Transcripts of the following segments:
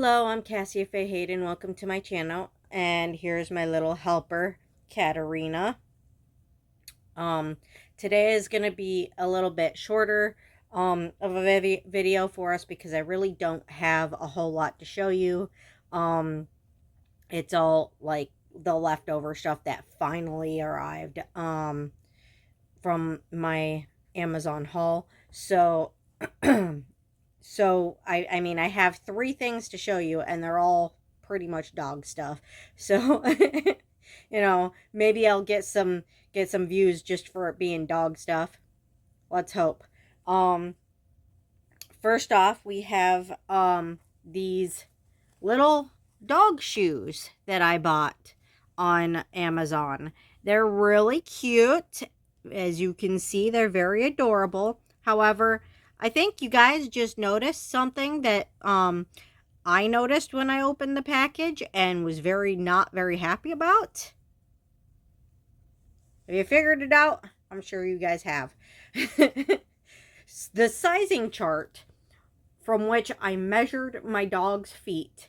Hello, I'm Cassia Faye Hayden. Welcome to my channel. And here's my little helper, Katarina. Um, Today is going to be a little bit shorter of a video for us because I really don't have a whole lot to show you. Um, it's all like the leftover stuff that finally arrived from my Amazon haul. So I mean, I have three things to show you, and they're all pretty much dog stuff. So, maybe I'll get some views just for it being dog stuff. Let's hope. Um, First off, we have these little dog shoes that I bought on Amazon. They're really cute. As you can see, they're very adorable. However, I think you guys just noticed something that I noticed when I opened the package and was not very happy about. Have you figured it out? I'm sure you guys have. The sizing chart from which I measured my dog's feet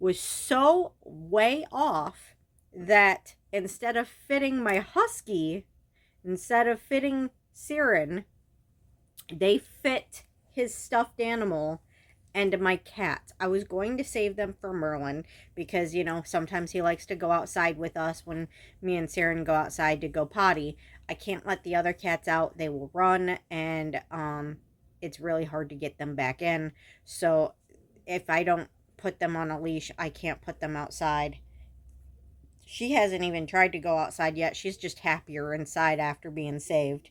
was so way off that instead of fitting my husky, instead of fitting Siren, they fit his stuffed animal and my cat. I was going to save them for Merlin because, sometimes he likes to go outside with us when me and Siren go outside to go potty. I can't let the other cats out. They will run, and it's really hard to get them back in. So if I don't put them on a leash, I can't put them outside. She hasn't even tried to go outside yet. She's just happier inside after being saved.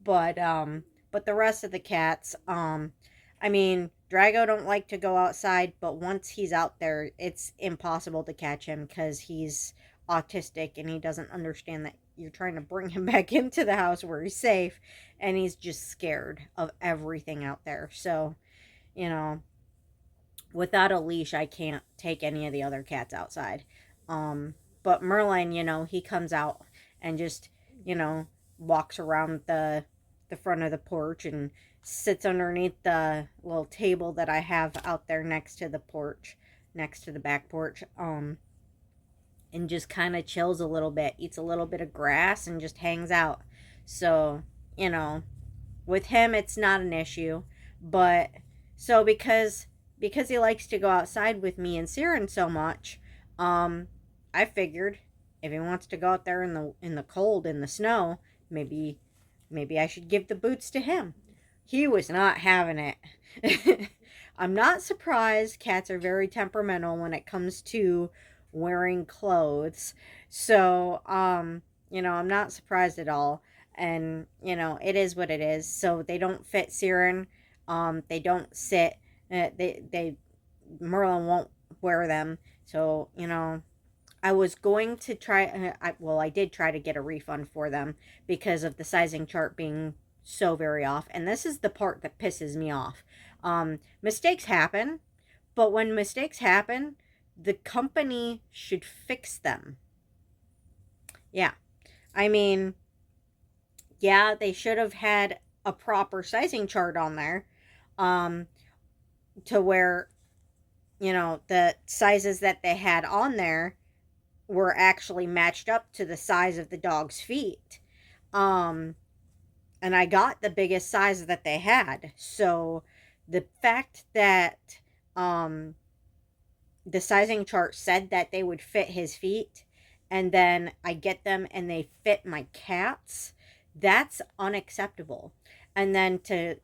but the rest of the cats, I mean, Drago don't like to go outside, but once he's out there, it's impossible to catch him because he's autistic and he doesn't understand that you're trying to bring him back into the house where he's safe, and he's just scared of everything out there. So, you know, without a leash, I can't take any of the other cats outside. But Merlin, he comes out and just, walks around the front of the porch and sits underneath the little table that I have out there next to the porch, next to the back porch, and just kind of chills a little bit, eats a little bit of grass, and just hangs out. So, with him, it's not an issue. But so because he likes to go outside with me and Siren so much, I figured if he wants to go out there in the cold, in the snow, maybe I should give the boots to him. He was not having it. I'm not surprised. Cats are very temperamental when it comes to wearing clothes. So, I'm not surprised at all. And, it is what it is. So they don't fit Siren. They don't sit. Merlin won't wear them. So, I was going to try, I did try to get a refund for them because of the sizing chart being so very off. And this is the part that pisses me off. Mistakes happen, but when mistakes happen, the company should fix them. Yeah. I mean, yeah, they should have had a proper sizing chart on there, to where, the sizes that they had on there were actually matched up to the size of the dog's feet. And I got the biggest size that they had. So the fact that the sizing chart said that they would fit his feet, and then I get them and they fit my cat's, that's unacceptable. And then to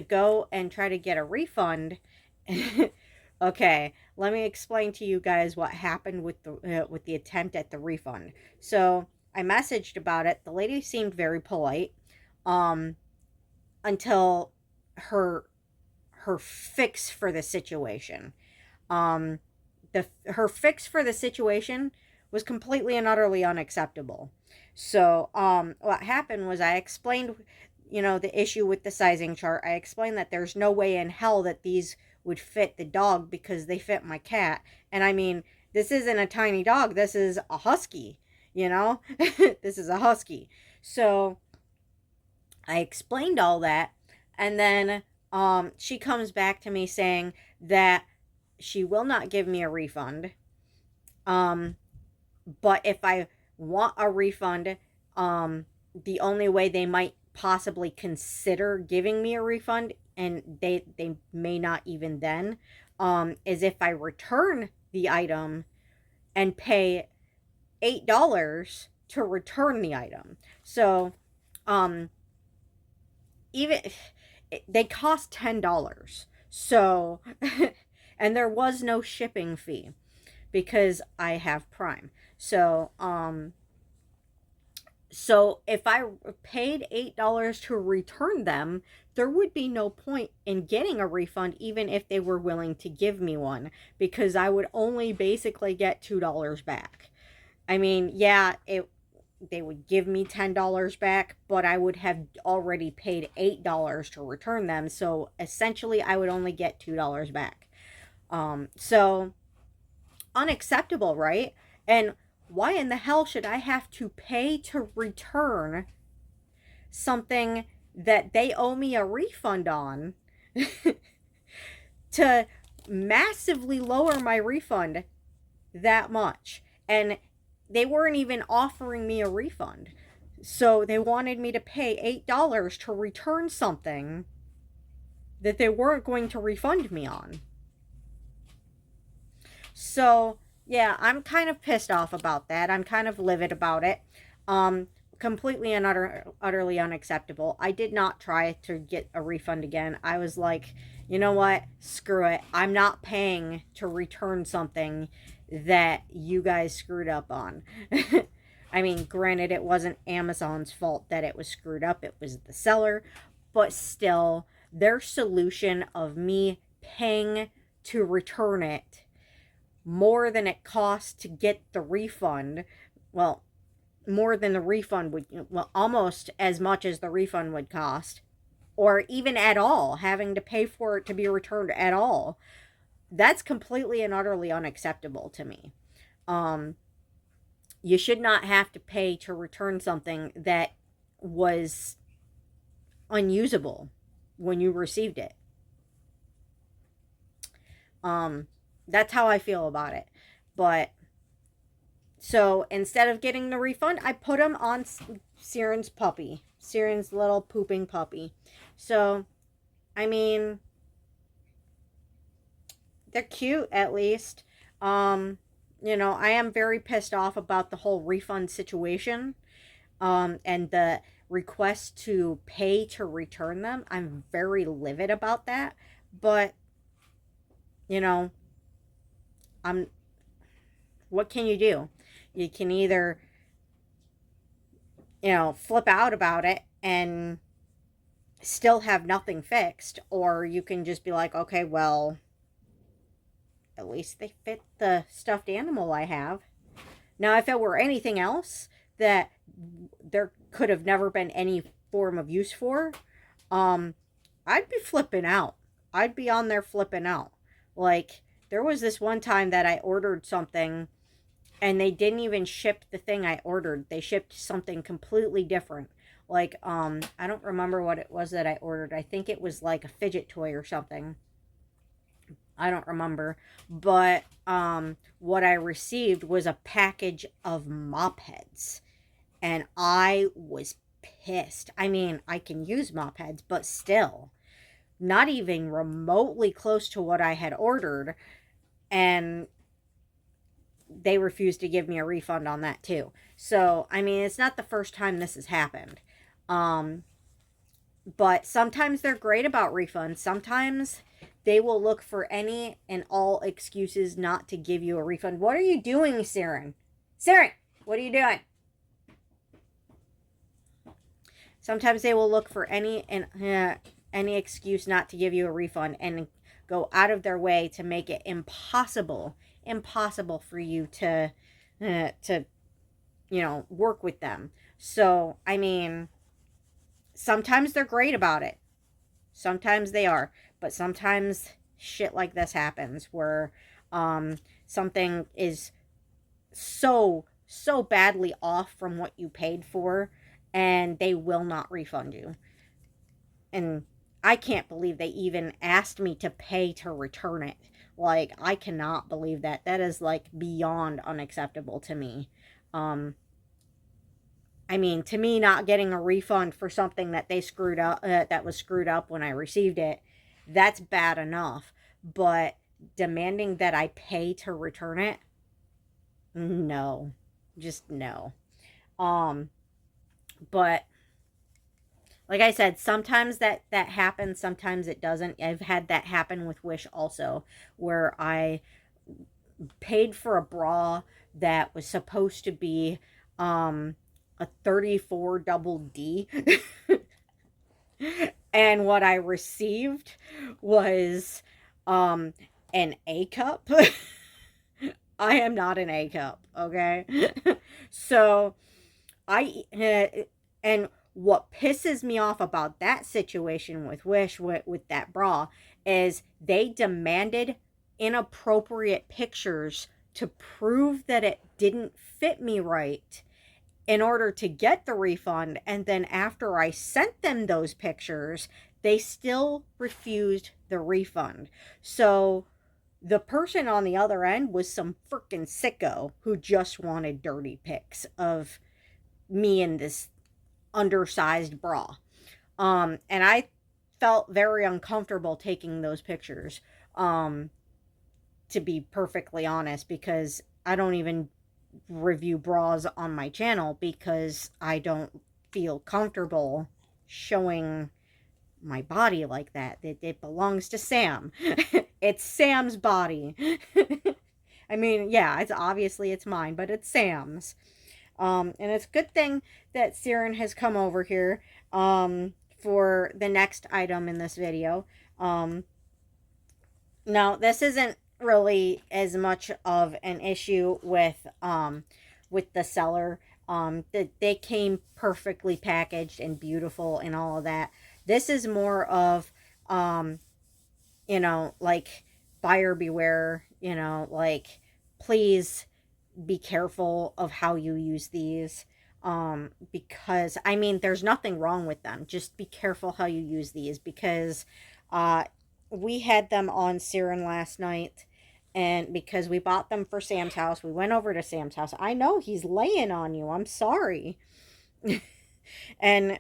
go and try to get a refund. Okay, let me explain to you guys what happened with the attempt at the refund. So I messaged about it. The lady seemed very polite, until her fix for the situation. Her fix for the situation was completely and utterly unacceptable. So what happened was I explained, the issue with the sizing chart. I explained that there's no way in hell that these would fit the dog because they fit my cat. And I mean, this isn't a tiny dog. This is a husky, this is a husky. So I explained all that. And then she comes back to me saying that she will not give me a refund. Um, but if I want a refund, the only way they might possibly consider giving me a refund, and they may not even then, is if I return the item and pay $8 to return the item. So, um, even they cost $10. So, and there was no shipping fee because I have Prime. So if I paid $8 to return them, there would be no point in getting a refund even if they were willing to give me one, because I would only basically get $2 back. I mean, yeah, they would give me $10 back, but I would have already paid $8 to return them. So essentially I would only get $2 back. So unacceptable, right? And why in the hell should I have to pay to return something that they owe me a refund on to massively lower my refund that much? And they weren't even offering me a refund. So they wanted me to pay $8 to return something that they weren't going to refund me on. So, yeah, I'm kind of pissed off about that. I'm kind of livid about it. Completely and utterly unacceptable. I did not try to get a refund again. I was like, you know what? Screw it. I'm not paying to return something that you guys screwed up on. I mean, granted, it wasn't Amazon's fault that it was screwed up, it was the seller, but still, their solution of me paying to return it more than it costs to get the refund, well, more than the refund would, well, almost as much as the refund would cost, or even at all, having to pay for it to be returned at all, that's completely and utterly unacceptable to me. You should not have to pay to return something that was unusable when you received it. That's how I feel about it. But so instead of getting the refund, I put them on Siren's puppy, Siren's little pooping puppy. So, I mean, they're cute at least. I am very pissed off about the whole refund situation. And the request to pay to return them. I'm very livid about that. But, you know, I'm what can you do? You can either, flip out about it and still have nothing fixed, or you can just be like, okay, well, at least they fit the stuffed animal I have. Now, if it were anything else that there could have never been any form of use for, I'd be flipping out. I'd be on there flipping out. Like, there was this one time that I ordered something and they didn't even ship the thing I ordered. They shipped something completely different. Like, I don't remember what it was that I ordered. I think it was like a fidget toy or something. I don't remember. But what I received was a package of mop heads. And I was pissed. I mean, I can use mop heads, but still, not even remotely close to what I had ordered. And they refused to give me a refund on that too. So, I mean, it's not the first time this has happened. But sometimes they're great about refunds. Sometimes they will look for any and all excuses not to give you a refund. What are you doing, Siren? Siren, what are you doing? Sometimes they will look for any excuse not to give you a refund and go out of their way to make it impossible for you to work with them. So, I mean, sometimes they're great about it. Sometimes they are, but sometimes shit like this happens where something is so badly off from what you paid for and they will not refund you. And I can't believe they even asked me to pay to return it. Like, I cannot believe that. That is, like, beyond unacceptable to me. Um, I mean, to me, not getting a refund for something that they screwed up, that was screwed up when I received it, that's bad enough. But demanding that I pay to return it, no, just no. Um, but like I said, sometimes that happens, sometimes it doesn't. I've had that happen with Wish also, where I paid for a bra that was supposed to be a 34 double D. And what I received was um an A cup. I am not an A cup, okay? So and what pisses me off about that situation with Wish, with that bra, is they demanded inappropriate pictures to prove that it didn't fit me right in order to get the refund. And then after I sent them those pictures, they still refused the refund. So the person on the other end was some freaking sicko who just wanted dirty pics of me in this undersized bra. And I felt very uncomfortable taking those pictures, to be perfectly honest, because I don't even review bras on my channel because I don't feel comfortable showing my body like that. It belongs to Sam. It's Sam's body. I mean, yeah, it's obviously it's mine, but it's Sam's. And it's a good thing that Siren has come over here for the next item in this video. Now, this isn't really as much of an issue with the seller. They came perfectly packaged and beautiful and all of that. This is more of you know, like, buyer beware, you know, like, please be careful of how you use these, because I mean, there's nothing wrong with them, just be careful how you use these, because we had them on Siren last night, and because we bought them for Sam's house, we went over to Sam's house. I know he's laying on you, I'm sorry. And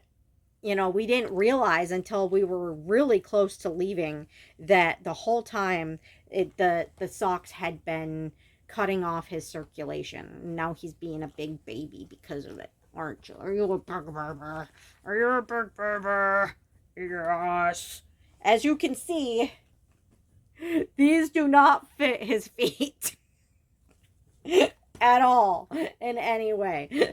you know, we didn't realize until we were really close to leaving that the whole time the socks had been cutting off his circulation. Now he's being a big baby because of it, aren't you? Are you a big baby? Are you a big baby? Yes. As you can see, these do not fit his feet at all in any way.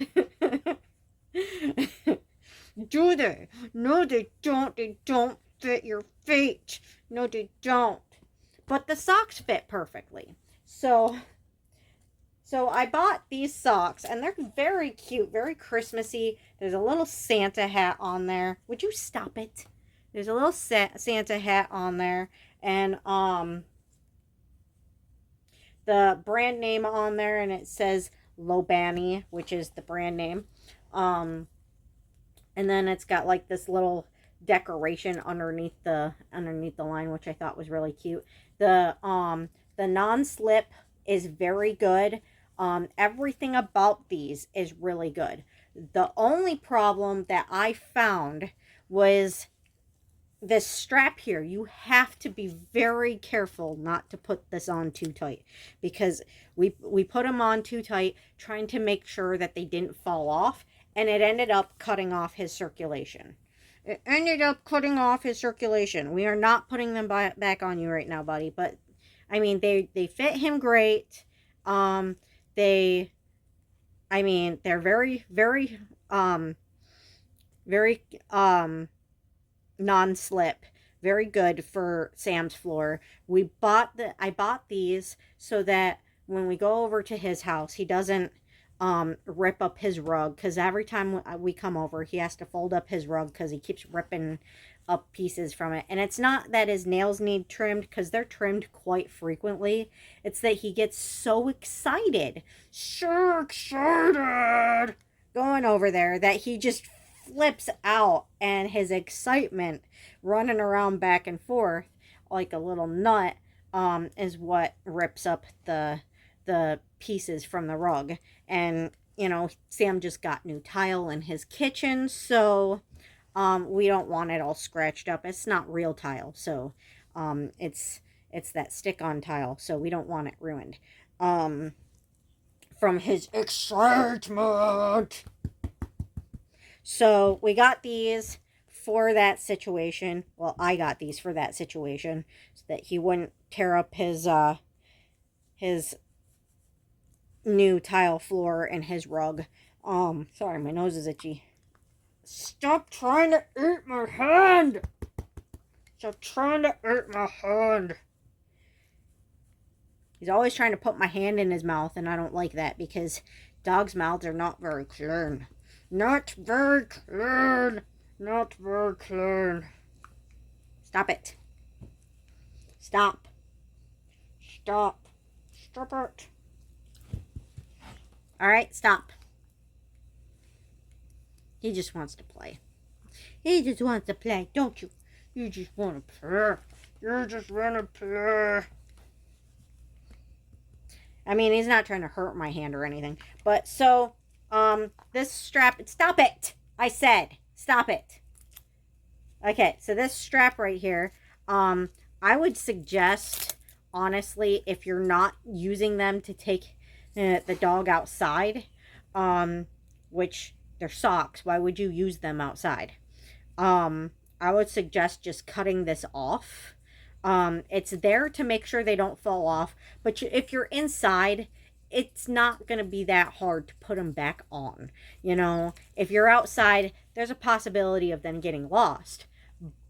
Do they? No, they don't. They don't fit your feet. No, they don't. But the socks fit perfectly. So I bought these socks, and they're very cute, very Christmassy. There's a little Santa hat on there. Would you stop it? There's a little Santa hat on there, and the brand name on there, and it says Lobani, which is the brand name. And then it's got like this little decoration underneath the line, which I thought was really cute. The non-slip is very good. Everything about these is really good. The only problem that I found was this strap here. You have to be very careful not to put this on too tight, because we put them on too tight trying to make sure that they didn't fall off, and it ended up cutting off his circulation. It ended up cutting off his circulation. We are not putting them back on you right now, buddy, but I mean, they fit him great. They're very, very, very, non-slip, very good for Sam's floor. I bought these so that when we go over to his house, he doesn't rip up his rug, because every time we come over, he has to fold up his rug because he keeps ripping up pieces from it. And it's not that his nails need trimmed, because they're trimmed quite frequently. It's that he gets so excited going over there that he just flips out, and his excitement running around back and forth like a little nut is what rips up the pieces from the rug. And Sam just got new tile in his kitchen, so we don't want it all scratched up. It's not real tile, so it's that stick-on tile, so we don't want it ruined from his excitement. So we got these for that situation. Well, I got these for that situation so that he wouldn't tear up his new tile floor and his rug. Sorry, my nose is itchy. Stop trying to eat my hand! Stop trying to eat my hand! He's always trying to put my hand in his mouth, and I don't like that because dogs' mouths are not very clean. Not very clean. Not very clean. Stop it. Stop. Stop. Stop it. Alright, stop. He just wants to play. He just wants to play, don't you? You just want to play. You just want to play. I mean, he's not trying to hurt my hand or anything. But so, this strap, stop it! I said, stop it. Okay, so this strap right here, I would suggest, honestly, if you're not using them to take the dog outside, which they're socks, why would you use them outside? I would suggest just cutting this off. It's there to make sure they don't fall off, but if you're inside, it's not going to be that hard to put them back on. If you're outside, there's a possibility of them getting lost.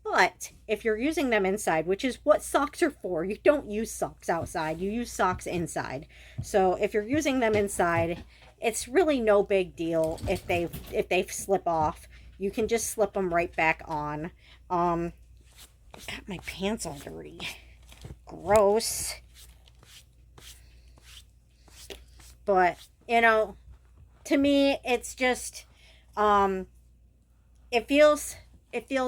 But if you're using them inside, which is what socks are for, you don't use socks outside, you use socks inside. So if you're using them inside, it's really no big deal if they slip off. You can just slip them right back on. Got my pants all dirty. Gross. But, to me, it's just, it feels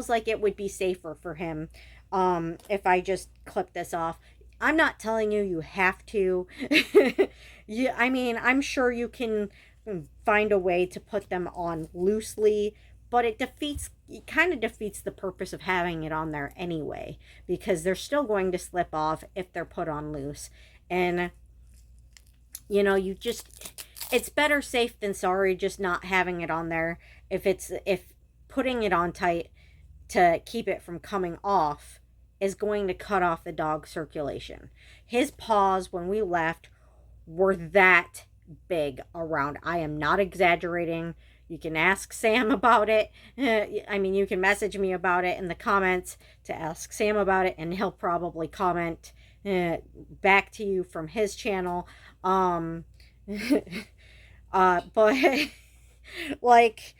like it would be safer for him if I just clip this off. I'm not telling you have to. I mean, I'm sure you can find a way to put them on loosely, but it kind of defeats the purpose of having it on there anyway, because they're still going to slip off if they're put on loose. And it's better safe than sorry just not having it on there. If putting it on tight to keep it from coming off is going to cut off the dog's circulation. His paws when we left were that big around. I am not exaggerating. You can ask Sam about it. I mean, you can message me about it in the comments to ask Sam about it, and he'll probably comment back to you from his channel. But like,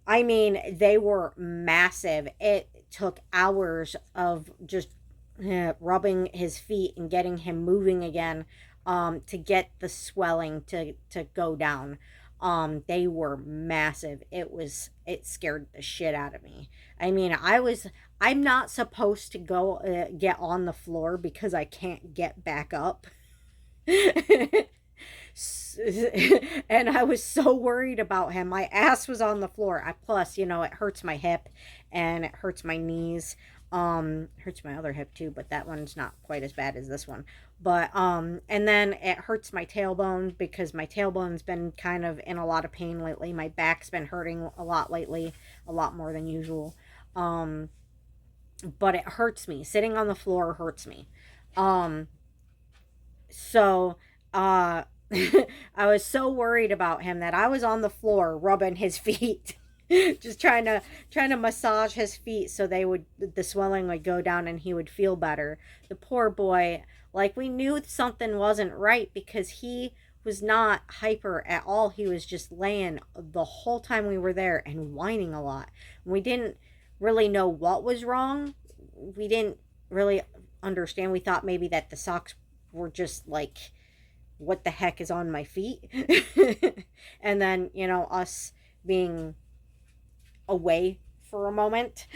I mean, they were massive. It took hours of just rubbing his feet and getting him moving again to get the swelling to go down. They were massive. It scared the shit out of me. I mean, I'm not supposed to go get on the floor because I can't get back up. And I was so worried about him. My ass was on the floor. Plus, it hurts my hip and it hurts my knees. Hurts my other hip too, but that one's not quite as bad as this one. But and then it hurts my tailbone because my tailbone's been kind of in a lot of pain lately. My back's been hurting a lot lately, a lot more than usual. But it hurts me. Sitting on the floor hurts me. So I was so worried about him that I was on the floor rubbing his feet. Just trying to massage his feet so the swelling would go down and he would feel better. The poor boy, like, we knew something wasn't right because he was not hyper at all. He was just laying the whole time we were there and whining a lot. We didn't really know what was wrong. We didn't really understand. We thought maybe that the socks were just like, what the heck is on my feet? And then, us being away for a moment,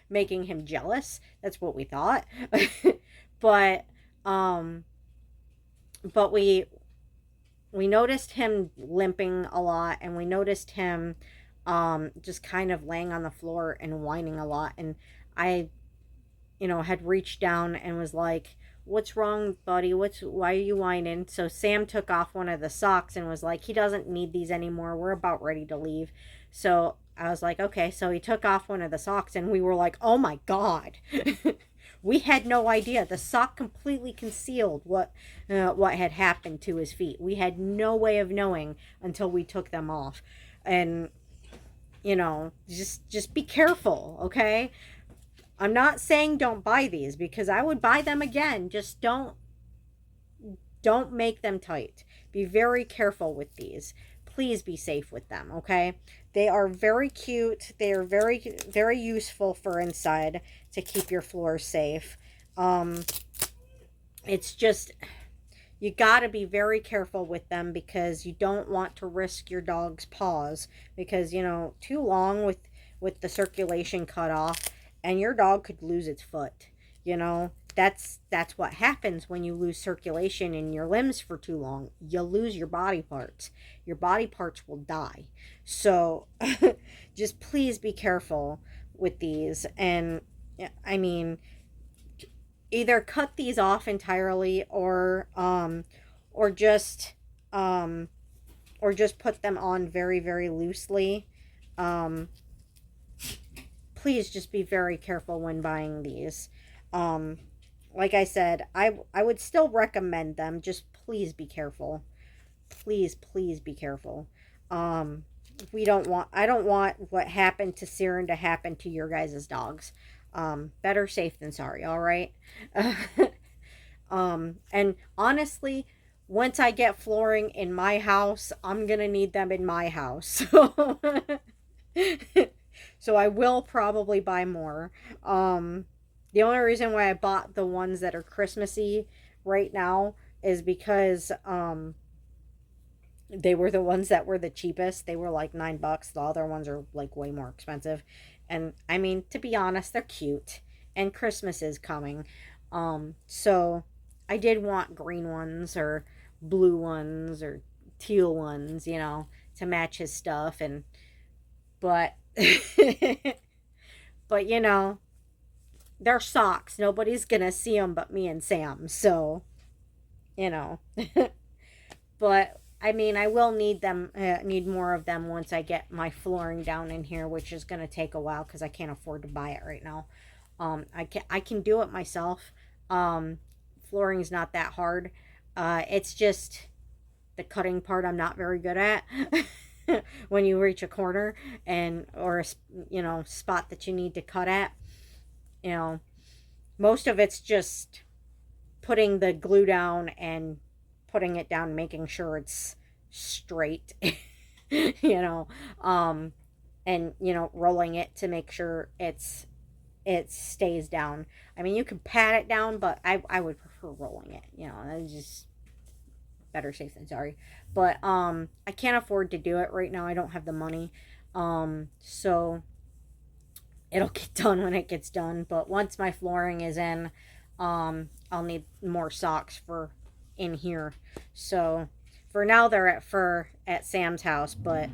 making him jealous. That's what we thought. but um but we noticed him limping a lot, and we noticed him just kind of laying on the floor and whining a lot. And I, had reached down and was like, "What's wrong, buddy? Why are you whining?" So Sam took off one of the socks and was like, "He doesn't need these anymore. We're about ready to leave." So I was like, "Okay." So he took off one of the socks, and we were like, "Oh my God." We had no idea. The sock completely concealed what had happened to his feet. We had no way of knowing until we took them off. And just be careful, okay? I'm not saying don't buy these, because I would buy them again. Just don't make them tight. Be very careful with these. Please be safe with them, okay? They are very cute. They are very, very useful for inside to keep your floors safe. It's just, you got to be very careful with them, because you don't want to risk your dog's paws, because, too long with the circulation cut off, and your dog could lose its foot. That's what happens when you lose circulation in your limbs for too long. You lose your body parts. Your body parts will die. So just please be careful with these. And I mean, either cut these off entirely, or just put them on very, very loosely. Please just be very careful when buying these. Like I said, I would still recommend them. Just please be careful. Please be careful. I don't want what happened to Siren to happen to your guys' dogs. Better safe than sorry, all right? And honestly, once I get flooring in my house, I'm gonna need them in my house. So I will probably buy more. The only reason why I bought the ones that are Christmassy right now is because they were the ones that were the cheapest. They were like $9. The other ones are like way more expensive. And I mean, to be honest, they're cute. And Christmas is coming. So I did want green ones or blue ones or teal ones, to match his stuff. And but but they're socks. Nobody's gonna see them but me and Sam. So but I mean, I will need them, need more of them once I get my flooring down in here, which is gonna take a while because I can't afford to buy it right now. I can do it myself. Flooring's not that hard. It's just the cutting part I'm not very good at. When you reach a corner or a spot that you need to cut at, most of it's just putting the glue down and putting it down, making sure it's straight, and rolling it to make sure it stays down. I mean, you can pat it down, but I would prefer rolling it. It's just better safe than sorry. But I can't afford to do it right now. I don't have the money. So it'll get done when it gets done. But once my flooring is in, I'll need more socks for in here. So for now they're at Sam's house, but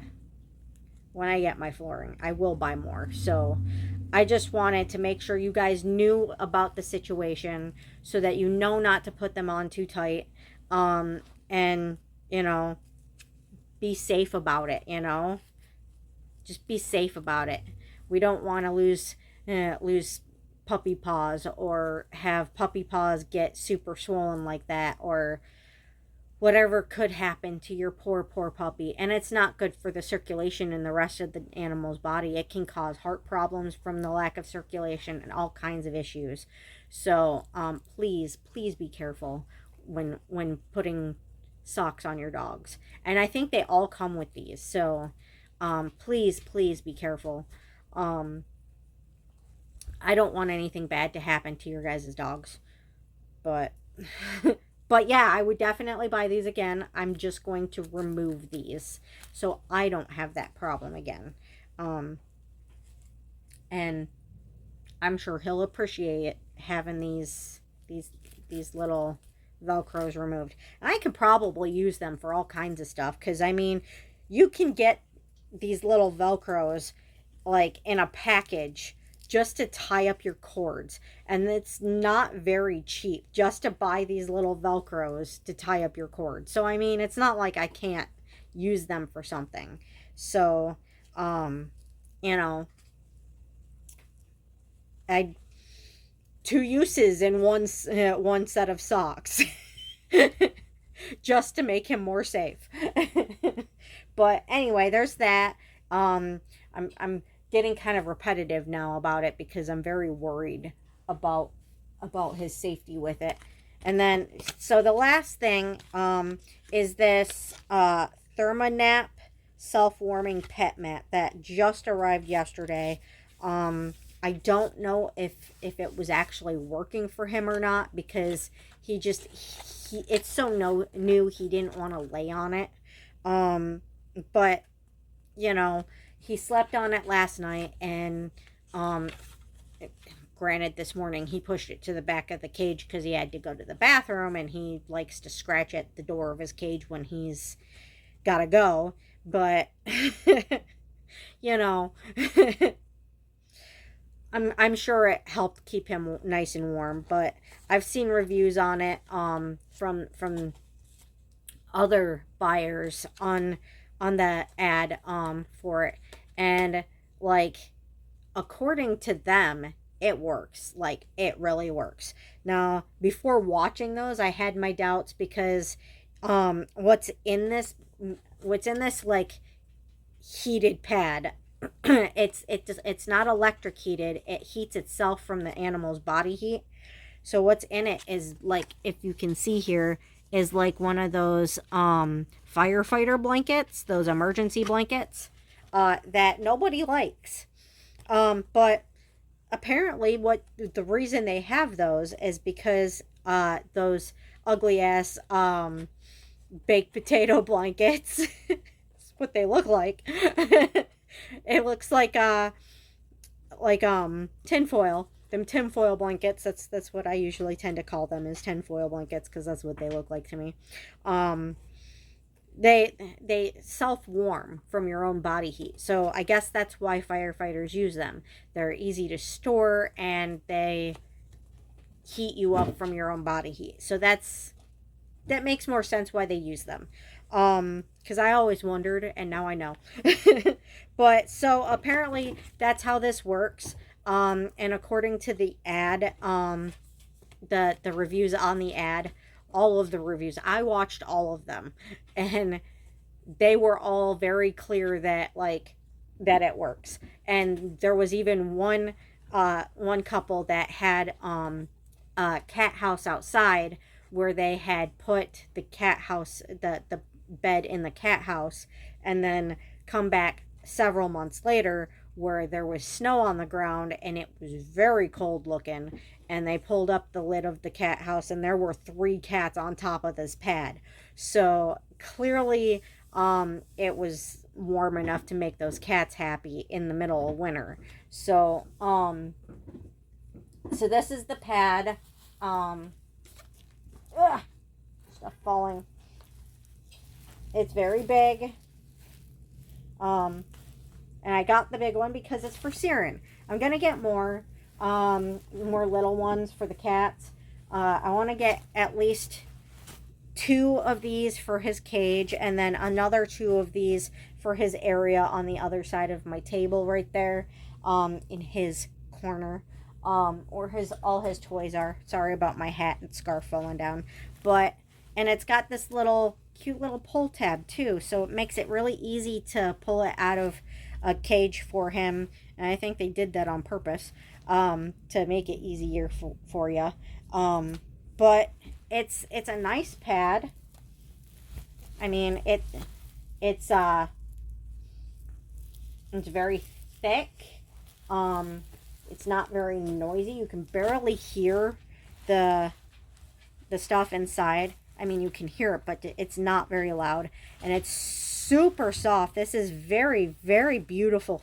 when I get my flooring, I will buy more. So I just wanted to make sure you guys knew about the situation so that you know not to put them on too tight. And be safe about it, just be safe about it. We don't want to lose puppy paws, or have puppy paws get super swollen like that, or whatever could happen to your poor puppy. And it's not good for the circulation in the rest of the animal's body. It can cause heart problems from the lack of circulation and all kinds of issues. So please be careful when putting socks on your dogs. And I think they all come with these. So please be careful. I don't want anything bad to happen to your guys' dogs. But but yeah, I would definitely buy these again. I'm just going to remove these so I don't have that problem again. And I'm sure he'll appreciate having these little Velcros removed. And I could probably use them for all kinds of stuff, because I mean, you can get these little Velcros like in a package just to tie up your cords, and it's not very cheap just to buy these little Velcros to tie up your cords. So I mean, it's not like I can't use them for something. So you know, I two uses in one set of socks just to make him more safe. But anyway, there's that. I'm getting kind of repetitive now about it because I'm very worried about his safety with it. And then, so the last thing is this Thermonap self-warming pet mat that just arrived yesterday. I don't know if it was actually working for him or not, because he it's so new, he didn't want to lay on it. But you know, he slept on it last night, and granted, this morning he pushed it to the back of the cage because he had to go to the bathroom, and he likes to scratch at the door of his cage when he's gotta go. But you know, I'm sure it helped keep him nice and warm. But I've seen reviews on it from other buyers on the ad for it, and like, according to them, it works. Like, it really works. Now, before watching those, I had my doubts because what's in this like heated pad, it's not electric heated, it heats itself from the animal's body heat. So what's in it is, like, if you can see here, is like one of those firefighter blankets, those emergency blankets that nobody likes. But apparently the reason they have those is because those ugly ass baked potato blankets that's what they look like. It looks like tinfoil. Them tinfoil blankets, that's what I usually tend to call them, is tinfoil blankets, because that's what they look like to me. They self-warm from your own body heat. So I guess that's why firefighters use them. They're easy to store, and they heat you up from your own body heat. So that makes more sense why they use them. Because I always wondered, and now I know. But so apparently that's how this works. And according to the ad, the reviews on the ad, all of the reviews, I watched all of them, and they were all very clear that it works. And there was even one couple that had a cat house outside, where they had put the cat house, the bed in the cat house, and then come back several months later where there was snow on the ground and it was very cold looking, and they pulled up the lid of the cat house and there were 3 cats on top of this pad. So clearly it was warm enough to make those cats happy in the middle of winter. So so this is the pad. Stuff falling. It's very big. And I got the big one because it's for Siren. I'm gonna get more little ones for the cats. I want to get at least 2 of these for his cage, and then another 2 of these for his area on the other side of my table right there, in his corner, or all his toys are. Sorry about my hat and scarf falling down. And it's got this cute little pull tab too, so it makes it really easy to pull it out of a cage for him. And I think they did that on purpose, to make it easier for you. But it's a nice pad. I mean, it's very thick. It's not very noisy. You can barely hear the stuff inside. I mean, you can hear it, but it's not very loud. And it's super soft. This is very, very beautiful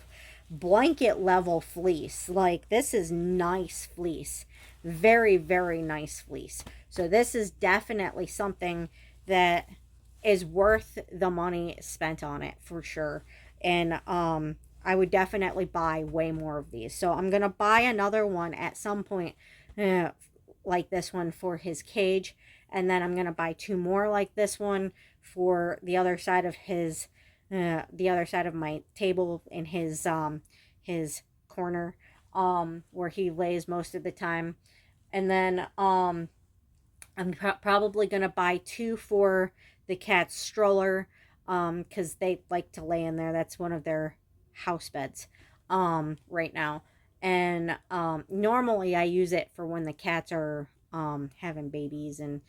blanket level fleece. Like, this is nice fleece. Very, very nice fleece. So this is definitely something that is worth the money spent on it for sure. And I would definitely buy way more of these. So I'm gonna buy another one at some point, uh, like this one for his cage, and then I'm gonna buy two more like this one for the other side of his, the other side of my table in his corner, where he lays most of the time. And then I'm probably gonna buy two for the cat's stroller, because they like to lay in there. That's one of their house beds, right now. And normally I use it for when the cats are having babies, and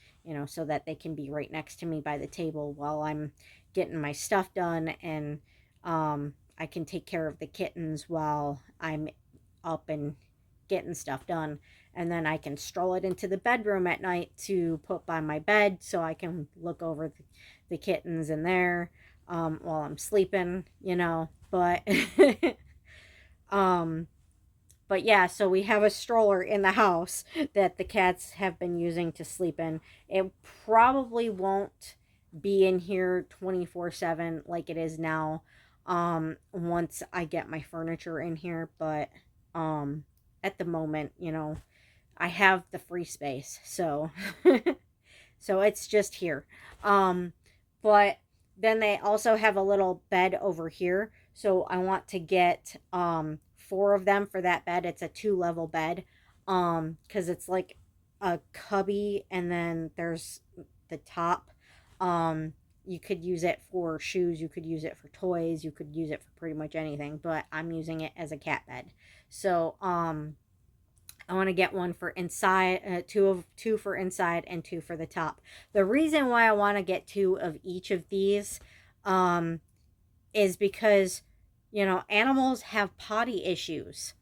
so that they can be right next to me by the table while I'm getting my stuff done, and I can take care of the kittens while I'm up and getting stuff done. And then I can stroll it into the bedroom at night to put by my bed so I can look over the kittens in there, while I'm sleeping, But, um, but yeah, so we have a stroller in the house that the cats have been using to sleep in. It probably won't be in here 24/7 like it is now, once I get my furniture in here. But at the moment, I have the free space. So so it's just here. Um but then they also have a little bed over here. So I want to get four of them for that bed. It's a two-level bed. Cuz it's like a cubby, and then there's the top. You could use it for shoes, you could use it for toys, you could use it for pretty much anything, but I'm using it as a cat bed. So I want to get one for inside, two for inside, and two for the top. The reason why I want to get two of each of these, um, is because animals have potty issues,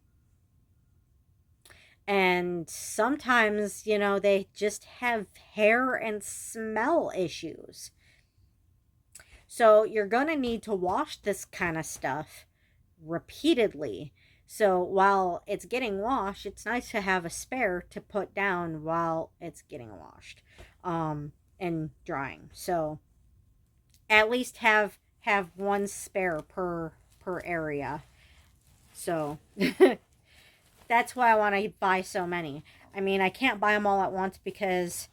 and sometimes they just have hair and smell issues. So you're gonna need to wash this kind of stuff repeatedly. So while it's getting washed, it's nice to have a spare to put down while it's getting washed, and drying. So at least have one spare per area. So that's why I want to buy so many. I mean, I can't buy them all at once because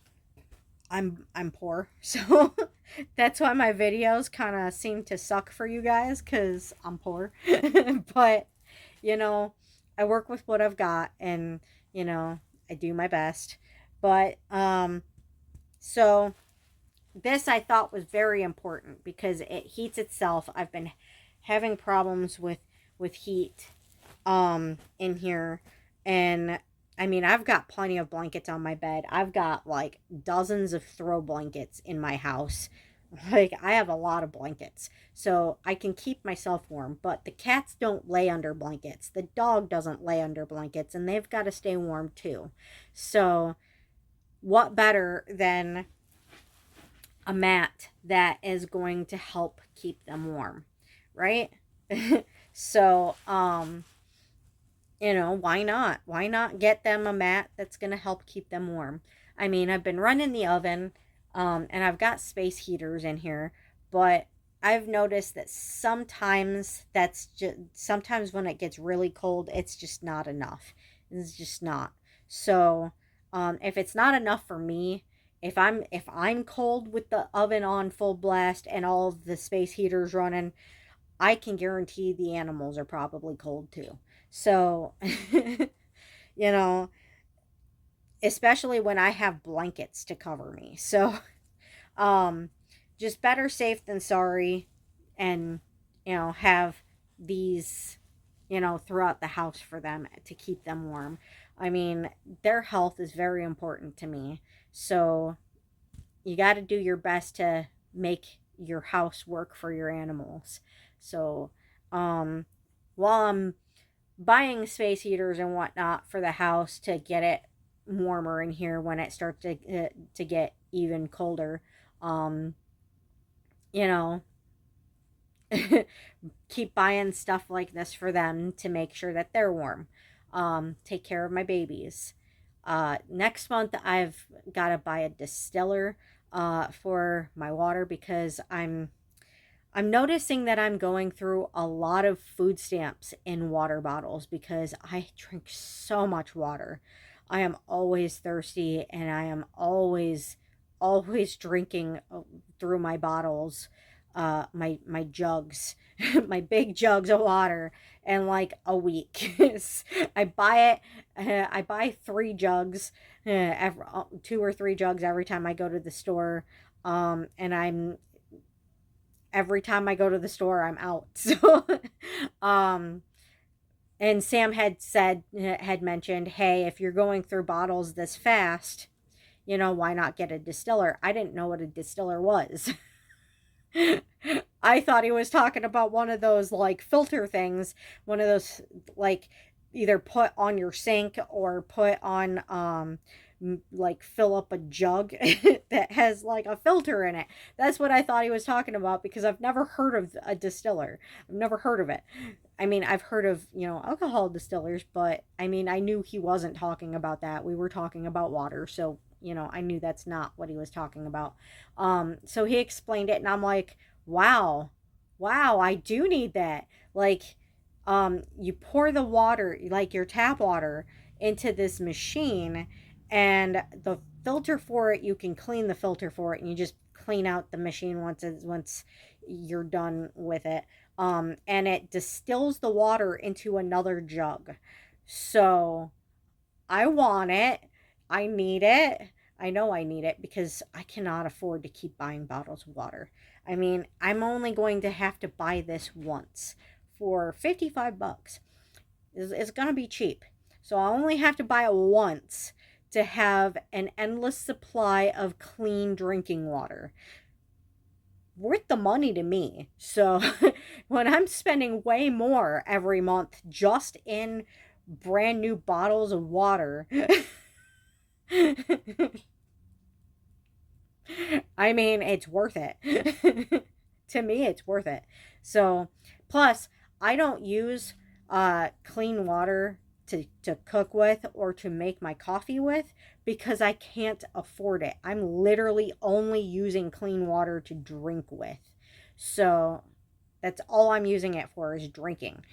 I'm poor. So that's why my videos kind of seem to suck for you guys, cuz I'm poor. But you know, I work with what I've got, and I do my best. But so this I thought was very important because it heats itself. I've been having problems with heat in here. And I mean, I've got plenty of blankets on my bed. I've got like dozens of throw blankets in my house. Like, I have a lot of blankets. So I can keep myself warm, but the cats don't lay under blankets. The dog doesn't lay under blankets, and they've got to stay warm too. So what better than a mat that is going to help keep them warm, right? So why not? Why not get them a mat that's going to help keep them warm? I mean, I've been running the oven, and I've got space heaters in here, but I've noticed that sometimes when it gets really cold, it's just not enough. It's just not. So, if it's not enough for me, if I'm cold with the oven on full blast and all of the space heaters running, I can guarantee the animals are probably cold too. So, you know, especially when I have blankets to cover me. So, um, just better safe than sorry, and, have these, throughout the house for them to keep them warm. I mean, their health is very important to me. So, you got to do your best to make your house work for your animals. So, um, while I'm buying space heaters and whatnot for the house to get it warmer in here when it starts to get even colder, um, you know, keep buying stuff like this for them to make sure that they're warm. Take care of my babies. Next month, I've got to buy a distiller for my water because I'm noticing that I'm going through a lot of food stamps in water bottles because I drink so much water. I am always thirsty and I am always drinking through my bottles, my jugs, my big jugs of water in like a week. I buy it. I buy 3 jugs, every, 2 or 3 jugs every time I go to the store. And I'm every time I go to the store, I'm out. So, um, and Sam had mentioned, hey, if you're going through bottles this fast, why not get a distiller? I didn't know what a distiller was. I thought he was talking about one of those like filter things, one of those like either put on your sink or put on like fill up a jug that has like a filter in it. That's what I thought he was talking about because I've never heard of a distiller. I've never heard of it. I mean, I've heard of, alcohol distillers, but I mean, I knew he wasn't talking about that. We were talking about water, so I knew that's not what he was talking about. So he explained it, and I'm like, wow, wow, I do need that. Like, you pour the water, like your tap water, into this machine, and the filter for it, you can clean the filter for it, and you just clean out the machine once you're done with it. And it distills the water into another jug. So I want it. I need it. I know I need it because I cannot afford to keep buying bottles of water. I mean, I'm only going to have to buy this once for $55. It's going to be cheap. So I only have to buy it once to have an endless supply of clean drinking water. Worth the money to me. So when I'm spending way more every month just in brand new bottles of water, I mean, it's worth it. To me, it's worth it. So, plus, I don't use clean water to cook with or to make my coffee with because I can't afford it. I'm literally only using clean water to drink with. So, that's all I'm using it for is drinking.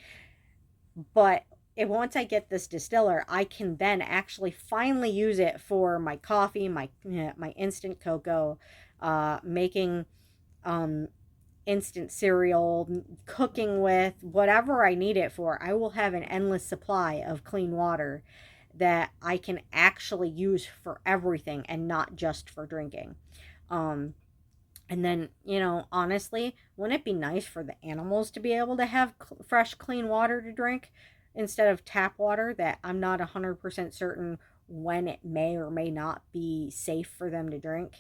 But once I get this distiller, I can then actually finally use it for my coffee, my instant cocoa, making um, instant cereal, cooking with whatever I need it for. I will have an endless supply of clean water that I can actually use for everything and not just for drinking. Um, and then, honestly, wouldn't it be nice for the animals to be able to have fresh, clean water to drink instead of tap water that I'm not 100% certain when it may or may not be safe for them to drink?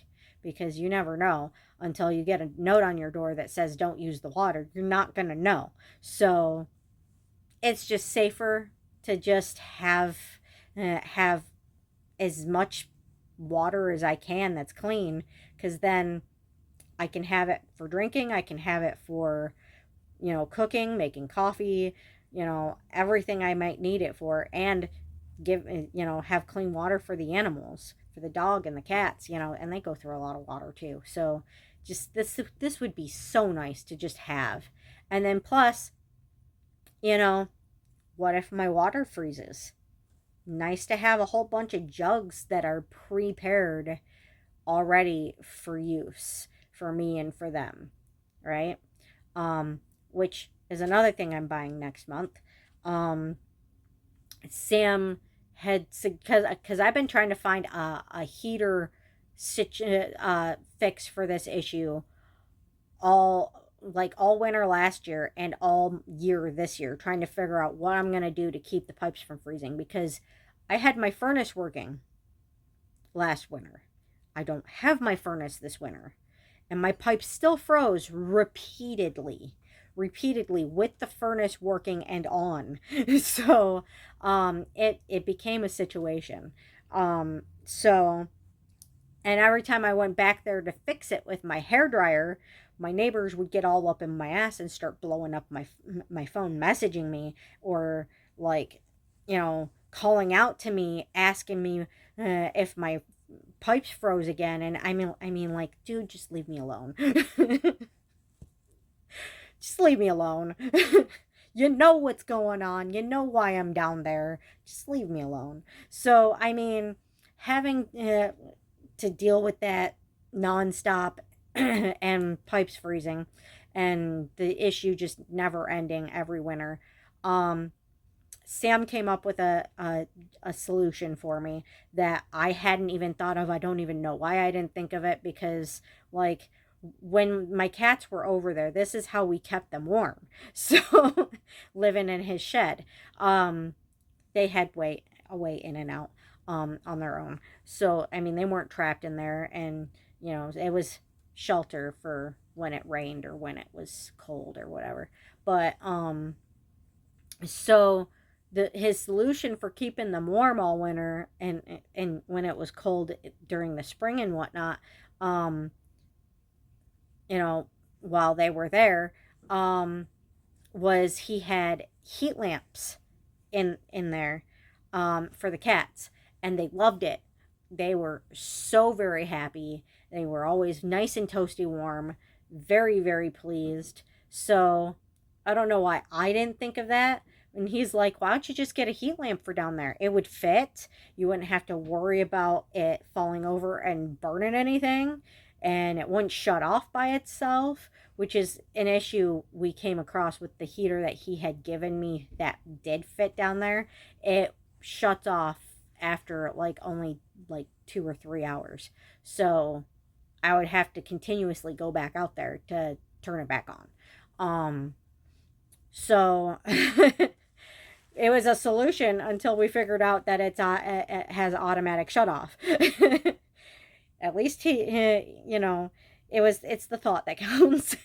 Because you never know until you get a note on your door that says don't use the water. You're not going to know. So it's just safer to just have as much water as I can that's clean because then I can have it for drinking. I can have it for, cooking, making coffee, everything I might need it for, and have clean water for the animals, for the dog and the cats, and they go through a lot of water too. So just this would be so nice to just have. And then plus, what if my water freezes? Nice to have a whole bunch of jugs that are prepared already for use for me and for them, right? Which is another thing I'm buying next month. Sam had because I've been trying to find a heater fix for this issue all winter last year and all year this year, trying to figure out what I'm gonna do to keep the pipes from freezing because I had my furnace working last winter. I don't have my furnace this winter. And my pipes still froze repeatedly with the furnace working and on. So it became a situation. So and every time I went back there to fix it with my hair dryer, my neighbors would get all up in my ass and start blowing up my phone, messaging me, or like, calling out to me, asking me if my pipes froze again. And I mean, like, dude, just leave me alone. Just leave me alone. You know what's going on. You know why I'm down there. Just leave me alone. So, I mean, having to deal with that nonstop and pipes freezing and the issue just never ending every winter. Um, Sam came up with a solution for me that I hadn't even thought of. I don't even know why I didn't think of it, because, like, when my cats were over there, this is how we kept them warm. So, living in his shed, they had a way in and out on their own. So, I mean, they weren't trapped in there, and it was shelter for when it rained or when it was cold or whatever. But so his solution for keeping them warm all winter, and when it was cold during the spring and whatnot, um you know while they were there, was he had heat lamps in there for the cats, and they loved it. They were so very happy. They were always nice and toasty warm, very very pleased. So I don't know why I didn't think of that. And he's like, why don't you just get a heat lamp for down there? It would fit. You wouldn't have to worry about it falling over and burning anything. And it wouldn't shut off by itself, which is an issue we came across with the heater that he had given me that did fit down there. It shuts off after like only like 2 or 3 hours. So I would have to continuously go back out there to turn it back on. So it was a solution until we figured out that it has automatic shut off. At least it's the thought that counts.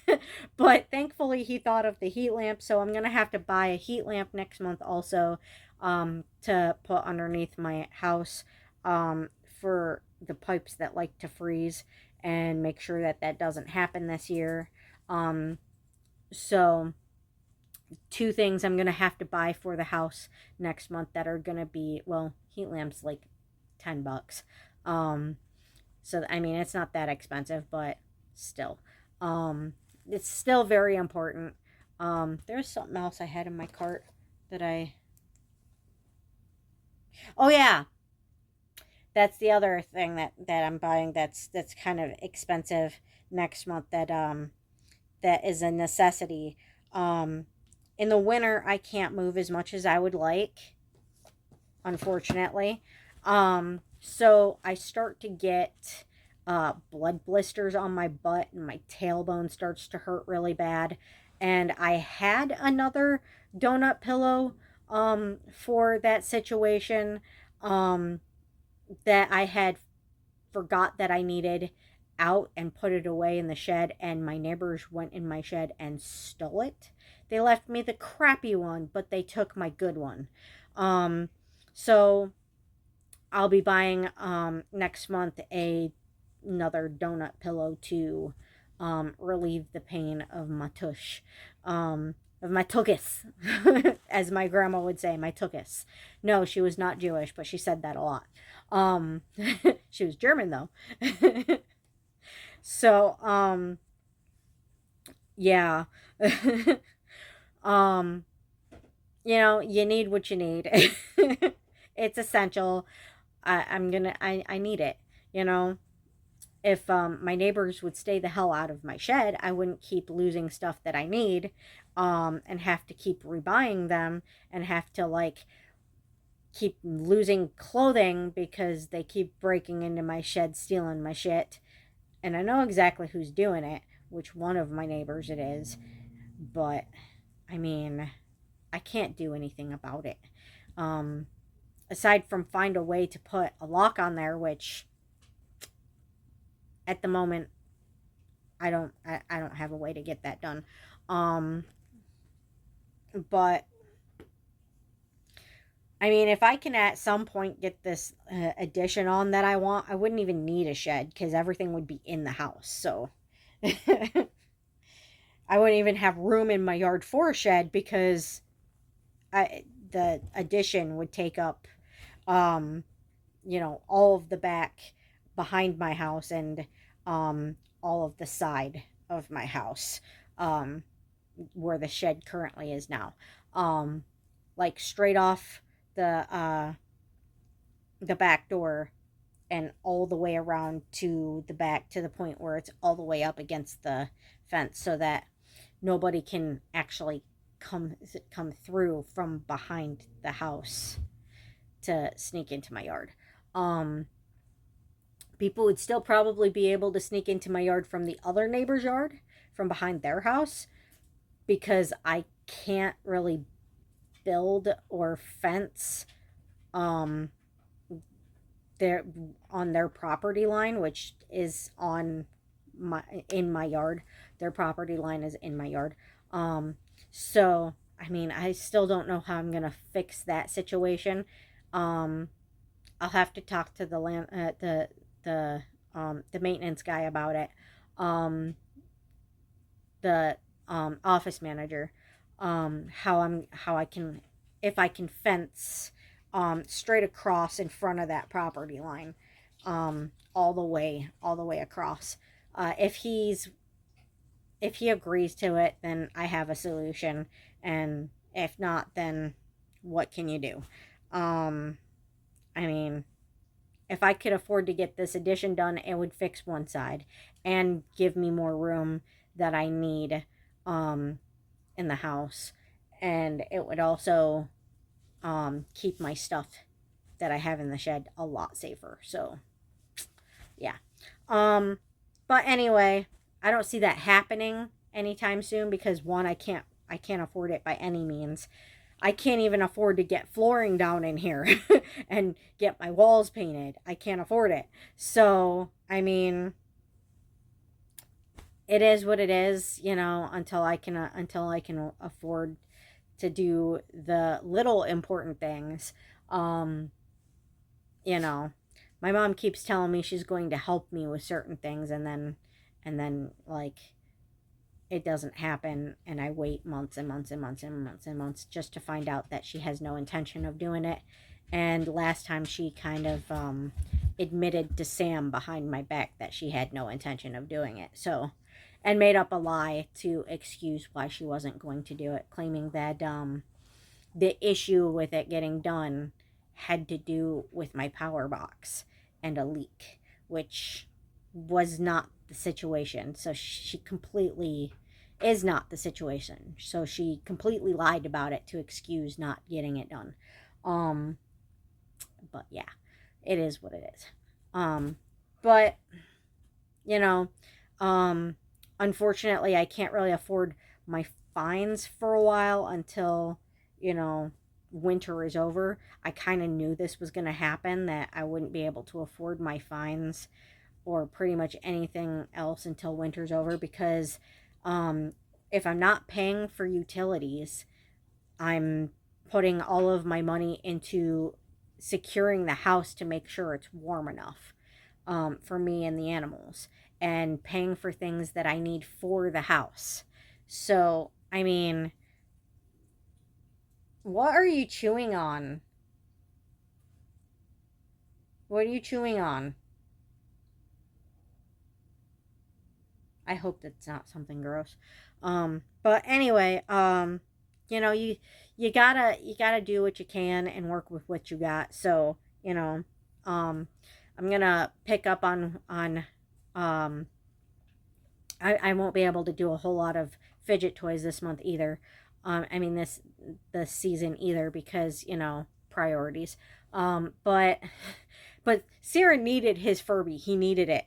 But thankfully he thought of the heat lamp, so I'm gonna have to buy a heat lamp next month also, to put underneath my house, for the pipes that like to freeze, and make sure that that doesn't happen this year. So two things I'm gonna have to buy for the house next month that are gonna be, well, heat lamps like $10. So I mean, it's not that expensive, but still, it's still very important. There's something else I had in my cart that oh yeah, that's the other thing that I'm buying, that's kind of expensive next month, that is a necessity. Um, in the winter, I can't move as much as I would like, unfortunately. So I start to get blood blisters on my butt, and my tailbone starts to hurt really bad. And I had another donut pillow for that situation, um, that I had forgot that I needed out and put it away in the shed, and my neighbors went in my shed and stole it. They left me the crappy one, but they took my good one. So I'll be buying next month another donut pillow to relieve the pain of my tush, of my tuchus, as my grandma would say, my tuchus. No, she was not Jewish, but she said that a lot. Um, she was German though. So yeah. um, you need what you need. It's essential. I need it. You know, if my neighbors would stay the hell out of my shed, I wouldn't keep losing stuff that I need, and have to keep rebuying them, and have to like keep losing clothing because they keep breaking into my shed, stealing my shit. And I know exactly who's doing it, which one of my neighbors it is, but I mean, I can't do anything about it. Um, Aside from find a way to put a lock on there, which at the moment I don't have a way to get that done. Um, but I mean, if I can at some point get this addition on that I want, I wouldn't even need a shed because everything would be in the house. So I wouldn't even have room in my yard for a shed because the addition would take up, um, all of the back behind my house and all of the side of my house, um, where the shed currently is now. Um, like straight off the back door and all the way around to the back to the point where it's all the way up against the fence so that nobody can actually come through from behind the house to sneak into my yard. Um People would still probably be able to sneak into my yard from the other neighbor's yard from behind their house because I can't really build or fence um their on their property line, which is on my in my yard. Their property line is in my yard. Um, so I mean, I still don't know how I'm gonna fix that situation. Um, I'll have to talk to the maintenance guy about it. Um, the office manager. How I can if I can fence straight across in front of that property line, all the way across. If he agrees to it, then I have a solution, and if not, then what can you do? Um, I mean, if I could afford to get this addition done, it would fix one side and give me more room that I need um, in the house, and it would also keep my stuff that I have in the shed a lot safer. So yeah. Um, but anyway, I don't see that happening anytime soon because one, I can't afford it by any means. I can't even afford to get flooring down in here and get my walls painted. I can't afford it. So, I mean, it is what it is, until I can afford to do the little important things. Um, you know, my mom keeps telling me she's going to help me with certain things and then like it doesn't happen and I wait months and months and months and months and months just to find out that she has no intention of doing it. And last time she kind of admitted to Sam behind my back that she had no intention of doing it. So, and made up a lie to excuse why she wasn't going to do it, claiming that the issue with it getting done had to do with my power box and a leak, which was not the situation. So she completely is not the situation. So she completely lied about it to excuse not getting it done. Um, but yeah, it is what it is. Um, but you know, um, unfortunately, I can't really afford my fines for a while until, you know, winter is over. I kind of knew this was going to happen, that I wouldn't be able to afford my fines or pretty much anything else until winter's over because um, if I'm not paying for utilities, I'm putting all of my money into securing the house to make sure it's warm enough for me and the animals, and paying for things that I need for the house. So, I mean, what are you chewing on? What are you chewing on? I hope that's not something gross. But anyway, you gotta do what you can and work with what you got. So, um, I'm gonna pick up on um I won't be able to do a whole lot of fidget toys this month either. I mean this season either because, priorities. But Sarah needed his Furby. He needed it.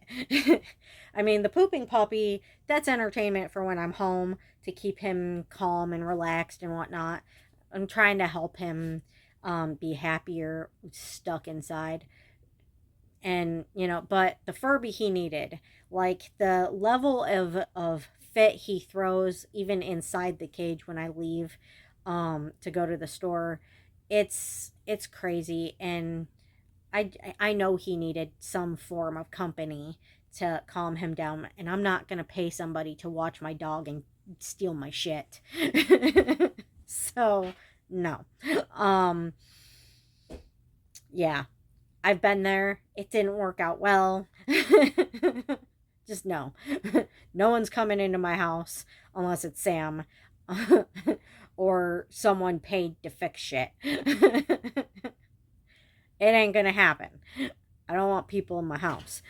I mean, the pooping puppy, that's entertainment for when I'm home to keep him calm and relaxed and whatnot. I'm trying to help him be happier stuck inside. And, but the Furby he needed, like the level of fit he throws even inside the cage when I leave to go to the store, it's crazy. And I know he needed some form of company to calm him down, and I'm not going to pay somebody to watch my dog and steal my shit. So, no. Yeah, I've been there. It didn't work out well. Just no. No one's coming into my house unless it's Sam or someone paid to fix shit. It ain't gonna happen. I don't want people in my house.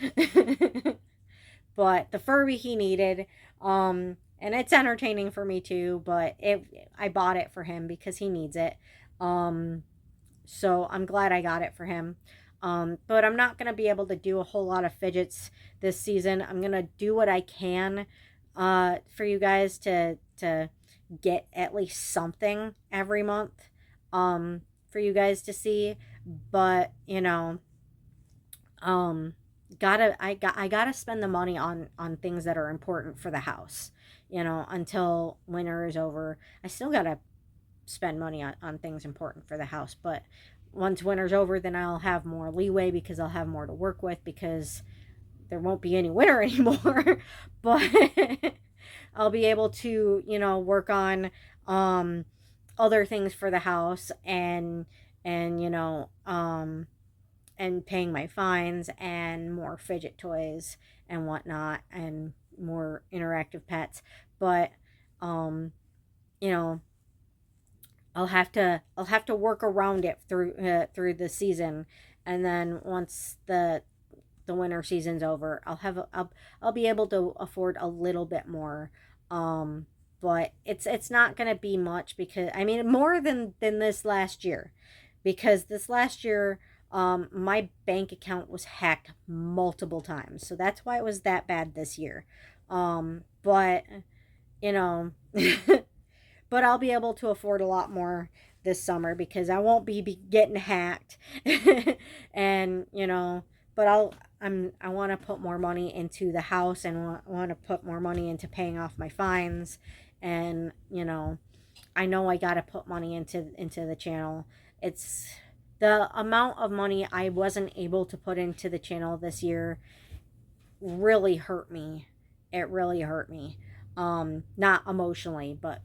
But the Furby he needed, and it's entertaining for me too, but I bought it for him because he needs it. So I'm glad I got it for him. But I'm not going to be able to do a whole lot of fidgets this season. I'm going to do what I can for you guys to get at least something every month for you guys to see. But, you know, I gotta spend the money on things that are important for the house, you know, until winter is over. I still gotta spend money on things important for the house, but once winter's over, then I'll have more leeway because I'll have more to work with because there won't be any winter anymore. But I'll be able to, you know, work on other things for the house and you know and paying my fines and more fidget toys and whatnot and more interactive pets. But you know, I'll have to work around it through the season, and then once the winter season's over, I'll be able to afford a little bit more. But it's not gonna be much because I mean more than this last year, because this last year my bank account was hacked multiple times, so that's why it was that bad this year. But you know, but I'll be able to afford a lot more this summer because I won't be getting hacked, and you know, but I want to put more money into the house and want to put more money into paying off my fines, and you know I got to put money into the channel. It's the amount of money I wasn't able to put into the channel this year really hurt me. It really hurt me. Not emotionally, but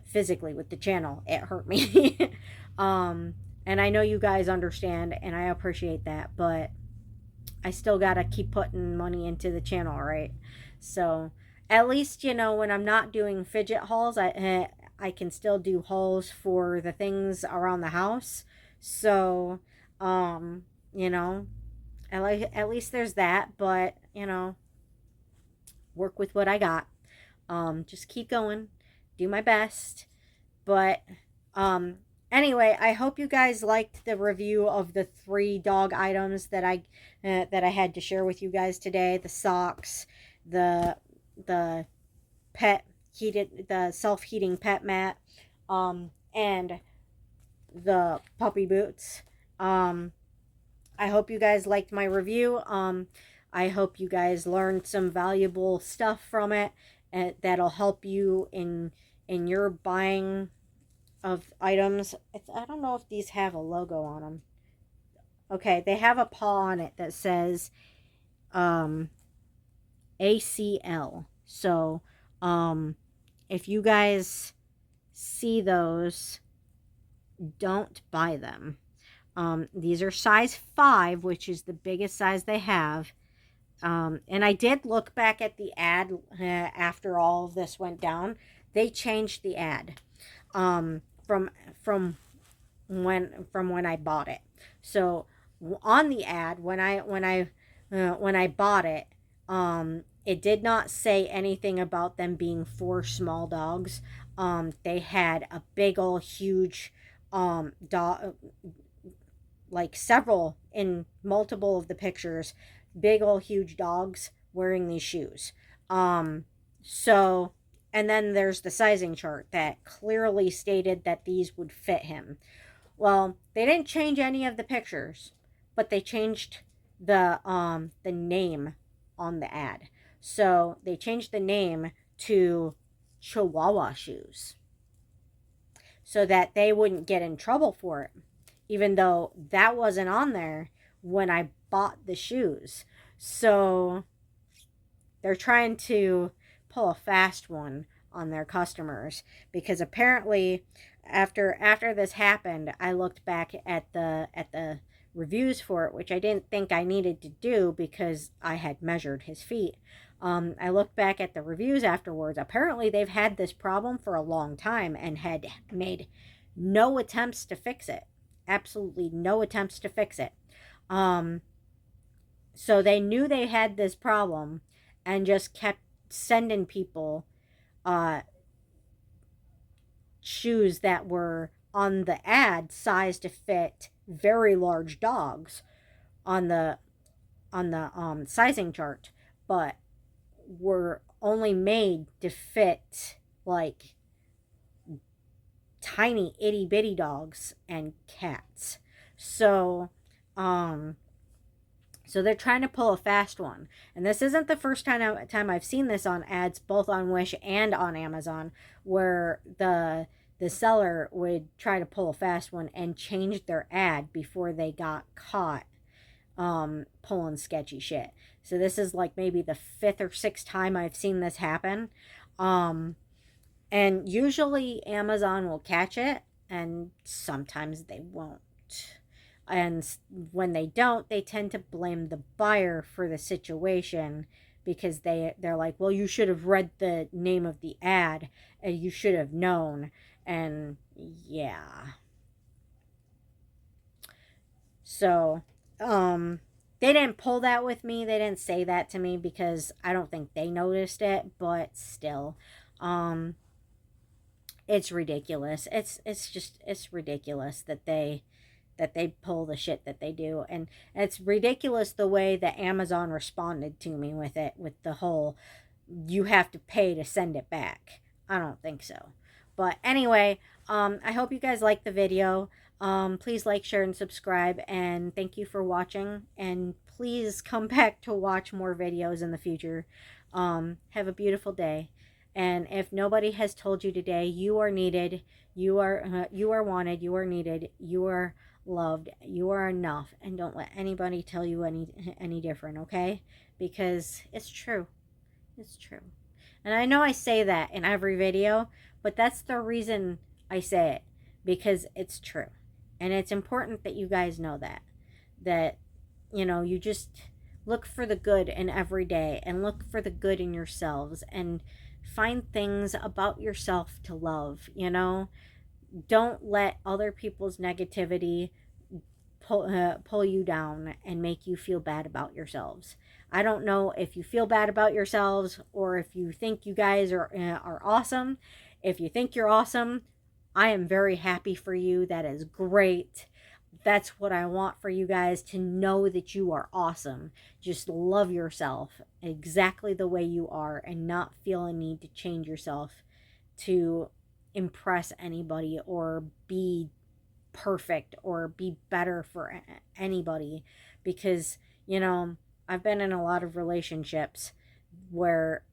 physically with the channel, it hurt me. And I know you guys understand and I appreciate that, but I still got to keep putting money into the channel, right? So, at least you know when I'm not doing fidget hauls, I can still do hauls for the things around the house. So, you know, at least there's that, but you know, work with what I got. Just keep going, do my best. But anyway, I hope you guys liked the review of the 3 dog items that I had to share with you guys today. The socks, the the self-heating pet mat, and the puppy boots. I hope you guys liked my review. I hope you guys learned some valuable stuff from it, and that'll help you in your buying of items. I don't know if these have a logo on them. Okay, they have a paw on it that says ACL. So if you guys see those, don't buy them. These are size 5, which is the biggest size they have. And I did look back at the ad after all of this went down. They changed the ad from when I bought it. So on the ad when I bought it, it did not say anything about them being for small dogs. They had a big old huge dog, like several in multiple of the pictures, big old huge dogs wearing these shoes. So, and then there's the sizing chart that clearly stated that these would fit him. Well, they didn't change any of the pictures, but they changed the name on the ad. So they changed the name to Chihuahua shoes so that they wouldn't get in trouble for it, even though that wasn't on there when I bought the shoes. So they're trying to pull a fast one on their customers, because apparently after this happened, I looked back at the reviews for it, which I didn't think I needed to do because I had measured his feet. I looked back at the reviews afterwards. Apparently, they've had this problem for a long time and had made no attempts to fix it. Absolutely no attempts to fix it. So they knew they had this problem and just kept sending people shoes that were on the ad sized to fit very large dogs on the sizing chart, but were only made to fit like tiny itty bitty dogs and cats. So so they're trying to pull a fast one. And this isn't the first time I've seen this on ads, both on Wish and on Amazon, where the seller would try to pull a fast one and change their ad before they got caught pulling sketchy shit. So this is like maybe the 5th or 6th time I've seen this happen. And usually Amazon will catch it, and sometimes they won't. And when they don't, they tend to blame the buyer for the situation, because they're like, well, you should have read the name of the ad and you should have known. And yeah. So, they didn't pull that with me. They didn't say that to me because I don't think they noticed it, but still, it's ridiculous. It's ridiculous that they pull the shit that they do. And it's ridiculous the way that Amazon responded to me with it, with the whole, you have to pay to send it back. I don't think so. But anyway, I hope you guys liked the video. Please like, share, and subscribe. And thank you for watching. And please come back to watch more videos in the future. Have a beautiful day. And if nobody has told you today, you are needed, you are wanted, you are needed, you are loved, you are enough, and don't let anybody tell you any different, okay? Because it's true. It's true. And I know I say that in every video, but that's the reason I say it, because it's true. And it's important that you guys know that you know, you just look for the good in every day, and look for the good in yourselves, and find things about yourself to love, you know? Don't let other people's negativity pull you down and make you feel bad about yourselves. I don't know if you feel bad about yourselves or if you think you guys are awesome. If you think you're awesome, I am very happy for you. That is great. That's what I want for you guys, to know that you are awesome. Just love yourself exactly the way you are, and not feel a need to change yourself to impress anybody or be perfect or be better for anybody. Because, you know, I've been in a lot of relationships where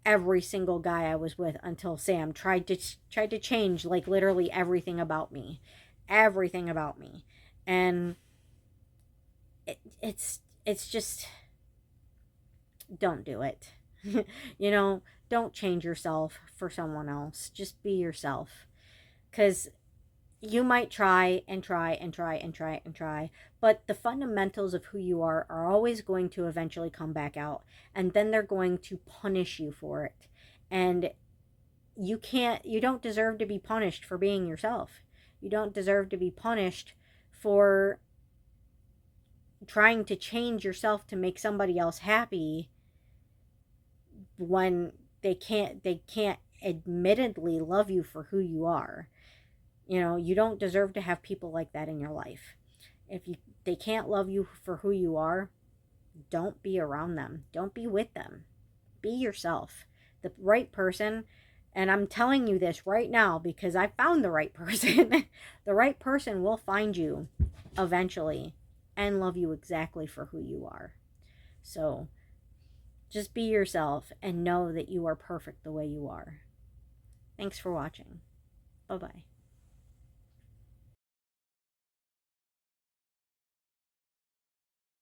every single guy I was with until Sam tried to change like literally everything about me. And it's just, don't do it. You know, don't change yourself for someone else. Just be yourself. Because you might try and try and try and try and try, but the fundamentals of who you are always going to eventually come back out, and then they're going to punish you for it. And you don't deserve to be punished for being yourself. You don't deserve to be punished for trying to change yourself to make somebody else happy when they can't admittedly love you for who you are. You know, you don't deserve to have people like that in your life. If they can't love you for who you are, don't be around them. Don't be with them. Be yourself. The right person, and I'm telling you this right now because I found the right person. The right person will find you eventually and love you exactly for who you are. So just be yourself and know that you are perfect the way you are. Thanks for watching. Bye-bye.